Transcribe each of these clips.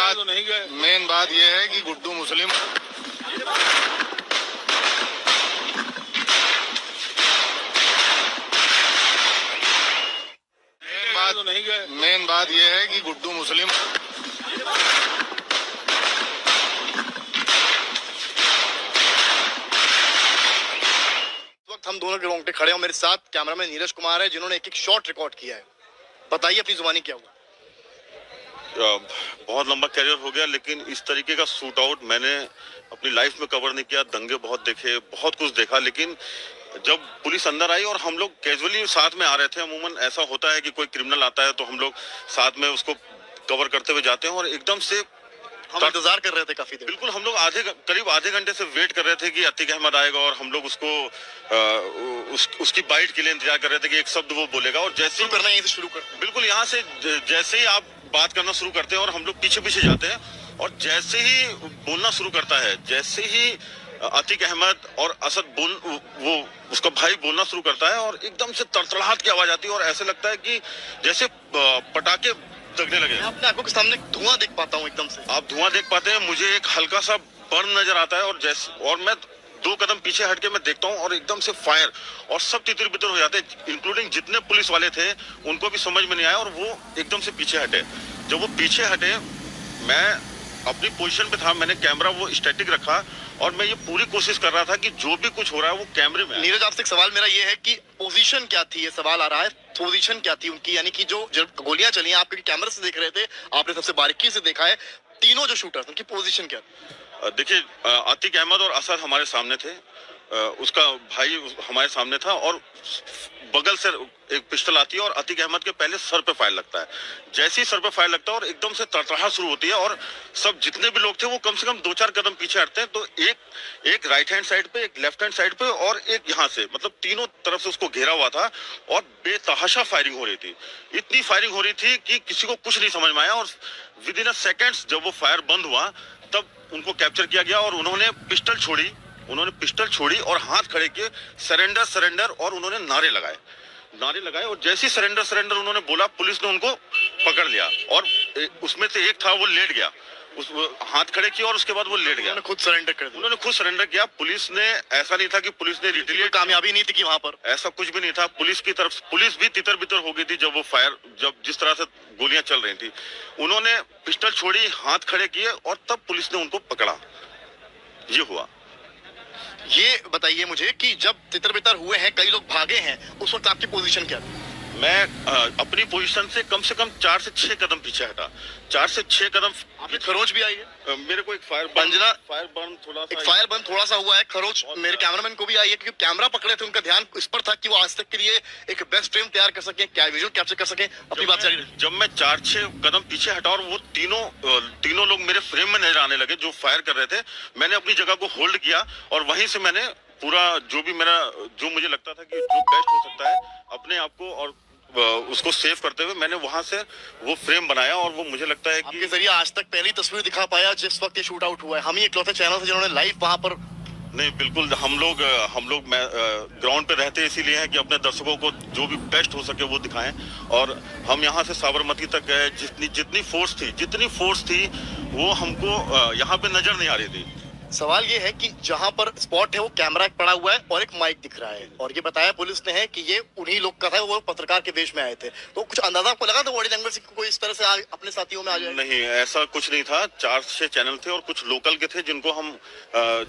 Main बात ये है कि गुड्डू मुस्लिम मेन बात ये है कि गुड्डू मुस्लिम वक्त हम दोनों के रोंगटे खड़े हैं। मेरे साथ कैमरामैन नीरज कुमार है जिन्होंने एक शॉट रिकॉर्ड किया है। बताइए अपनी जुबानी क्या हुआ। बहुत लंबा कैरियर हो गया, लेकिन इस तरीके का शूट आउट मैंने अपनी लाइफ में कवर नहीं किया। दंगे बहुत देखे, बहुत कुछ देखा, लेकिन जब पुलिस अंदर आई और हम लोग कैजुअली साथ में आ रहे थे, अमूमन ऐसा होता है कि कोई क्रिमिनल आता है तो हम लोग साथ में उसको कवर करते हुए जाते हैं, और एकदम से हम इंतजार कर रहे थे काफी देर। बिल्कुल, हम लोग करीब आधे घंटे से वेट कर रहे थे कि अतीक अहमद आएगा, और हम लोग उसकी बाइट के लिए इंतजार कर रहे थे कि एक शब्द वो बोलेगा, और जैसे ही करना यहीं से शुरू कर, बिल्कुल यहाँ से जैसे ही आप बात करना शुरू करते हैं और हम लोग पीछे पीछे जाते हैं, और जैसे ही बोलना शुरू करता है, जैसे ही अतीक अहमद और असद वो उसका भाई बोलना शुरू करता है, और एकदम से तड़तड़ाहट की आवाज आती है, और ऐसे लगता है कि जैसे पटाखे दगने लगे। मैं अपने आंखों के सामने धुआं देख पाता हूँ एकदम से। आप धुआं देख पाते हैं, मुझे एक हल्का सा बर्न नजर आता है, और मैं 2 कदम पीछे हटके मैं देखता हूँ, और एकदम से फायर, और सब तितर बितर हो जाते हैं, इंक्लूडिंग जितने पुलिस वाले थे उनको भी समझ में नहीं आया, और वो एकदम से पीछे हटे। जब वो पीछे हटे, मैं अपनी पोजीशन पे था, मैंने कैमरा वो स्टैटिक रखा, और मैं ये पूरी कोशिश कर रहा था कि जो भी कुछ हो रहा है वो कैमरे में। नीरज, आपसे एक सवाल मेरा ये है कि पोजीशन क्या थी, ये सवाल आ रहा है, पोजीशन क्या थी उनकी, यानी कि जो गोलियां चली हैं आप कैमरे से देख रहे थे, आपने सबसे बारीकी से देखा है, तीनों जो शूटर्स उनकी पोजीशन क्या थी? देखिए, अतीक अहमद और असद हमारे सामने थे, उसका भाई हमारे सामने था, और बगल से एक पिस्टल आती है और अतीक अहमद के पहले सर पे फायर लगता है। जैसे ही सर पे फायर लगता है और एकदम से तड़तड़ाहट शुरू होती है, और सब जितने भी लोग थे वो कम से कम 2-4 कदम पीछे हटते हैं, तो एक राइट हैंड साइड पे, एक लेफ्ट हैंड साइड पे, और एक यहाँ से, मतलब तीनों तरफ से उसको घेरा हुआ था, और बेतहाशा फायरिंग हो रही थी। इतनी फायरिंग हो रही थी कि किसी को कुछ नहीं समझ में आया, और विद इन अ सेकेंड्स जब वो फायर बंद हुआ तब उनको कैप्चर किया गया, और उन्होंने पिस्टल छोड़ी और हाथ खड़े किए, सरेंडर सरेंडर, और उन्होंने नारे लगाए, और जैसे ही सरेंडर सरेंडर उन्होंने बोला, पुलिस ने उनको पकड़ लिया, और उसमें से एक था वो लेट गया, हाथ खड़े किए और उसके बाद वो लेट गया। उन्होंने खुद सरेंडर किया। पुलिस ने, ऐसा नहीं था कि पुलिस ने रिटेलिएट, कामयाबी नहीं थी कि वहां पर ऐसा कुछ भी नहीं था। पुलिस की तरफ, पुलिस भी तितर बितर हो गई थी जब जिस तरह से गोलियां चल रही थी। उन्होंने पिस्टल छोड़ी, हाथ खड़े किए, और तब पुलिस ने उनको पकड़ा। ये हुआ। ये बताइए मुझे कि जब तितर बितर हुए हैं, कई लोग भागे हैं, उस वक्त आपकी पोजीशन क्या थी? मैं अपनी पोजीशन से कम 4 से 6 कदम पीछे हटा। 4 से 6 कदम। आपकी खरोच भी आई है? मेरे को एक फायर बर्न थोड़ा सा हुआ है, खरोच मेरे कैमरामैन को भी आई है, क्योंकि कैमरा पकड़े थे, उनका ध्यान इस पर था कि वो आज तक के लिए एक बेस्ट फ्रेम तैयार कर सके, क्या विजुअल कैप्चर कर सके। अपनी बात जारी रखिए। जब मैं 4-6 कदम पीछे हटा और वो तीनों लोग मेरे फ्रेम में नजर आने लगे जो फायर कर रहे थे, मैंने अपनी जगह को होल्ड किया, और वहीं से मैंने पूरा जो मुझे लगता था कि जो बेस्ट हो सकता है अपने आप को और उसको सेव करते हुए, मैंने वहां से वो फ्रेम बनाया, और वो मुझे लगता है कि आपके जरिए आज तक पहली तस्वीर दिखा पाया जिस वक्त ये शूट आउट हुआ है। हम ही इकलौते चैनल थे जिन्होंने लाइव वहां पर। नहीं, बिल्कुल, हम लोग ग्राउंड पे रहते इसीलिए हैं कि अपने दर्शकों को जो भी बेस्ट हो सके वो दिखाएं, और हम यहाँ से साबरमती तक गए, जितनी फोर्स थी वो हमको यहाँ पे नजर नहीं आ रही थी। सवाल ये है कि जहां पर स्पॉट है वो कैमरा पड़ा हुआ है और एक माइक दिख रहा है, और ये बताया पुलिस ने है कि ये उन्हीं लोग का था, वो पत्रकार के वेश में आए थे। तो कुछ अंदाजा आपको लगा था बॉडी लैंग्वेज से कोई इस तरह से अपने साथियों में आ जाए? नहीं, ऐसा कुछ नहीं था। 4-6 चैनल थे और कुछ लोकल के थे जिनको हम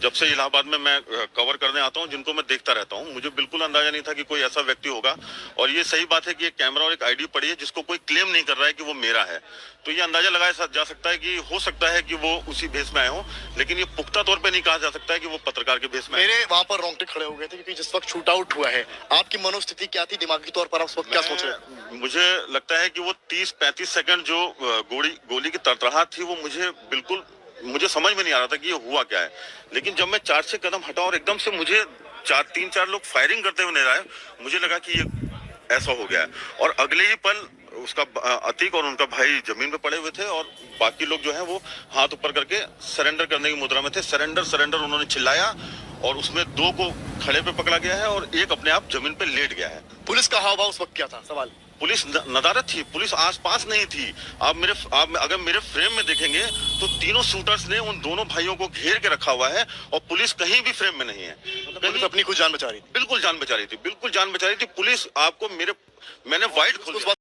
जब से इलाहाबाद में मैं कवर करने आता हूँ, जिनको मैं देखता रहता हूँ, मुझे बिल्कुल अंदाजा नहीं था कि कोई ऐसा व्यक्ति होगा। और ये सही बात है कि एक कैमरा और एक आईडी पड़ी है जिसको कोई क्लेम नहीं कर रहा है कि वो मेरा है, तो ये अंदाजा लगाया जा सकता है कि हो सकता है कि वो उसी भेष में आए हो, लेकिन ये पुख्ता तौर पे नहीं कहा जा सकता है कि वो पत्रकार के भेष में। मेरे वहां पर रोंगटे खड़े हो गए थे, क्योंकि जिस वक्त शूट आउट हुआ है, आपकी मनोस्थिति क्या थी दिमागी तौर पर, आप उस वक्त क्या सोच रहे हैं? मुझे लगता है कि वो 30-35 सेकंड जो गोली की तड़तड़ाहट थी, वो मुझे समझ में नहीं आ रहा था कि ये हुआ क्या है। लेकिन जब मैं 4-6 कदम हटा और एकदम से मुझे 3-4 लोग फायरिंग करते हुए नजर आए, मुझे लगा कि ये ऐसा हो गया है। और अगले ही पल उसका अतीक और उनका भाई जमीन पे पड़े हुए थे, और बाकी लोग जो हैं वो हाथ ऊपर करके सरेंडर करने की मुद्रा में थे। सरेंडर उन्होंने चिल्लाया, और उसमें 2 को खड़े पे पकड़ा गया है और एक अपने आप जमीन पे लेट गया है। पुलिस का हाव भाव उस वक्त क्या था? सवाल पुलिस नदारद थी, पुलिस आसपास नहीं थी। आप अगर मेरे फ्रेम में देखेंगे तो तीनों शूटर्स ने उन दोनों भाइयों को घेर के रखा हुआ है और पुलिस कहीं भी फ्रेम में नहीं है। पुलिस अपनी खुद जान बचा रही थी। बिल्कुल जान बचा रही थी, बिल्कुल जान बचा रही थी पुलिस। आपको मैंने व्हाइट खोल दिया।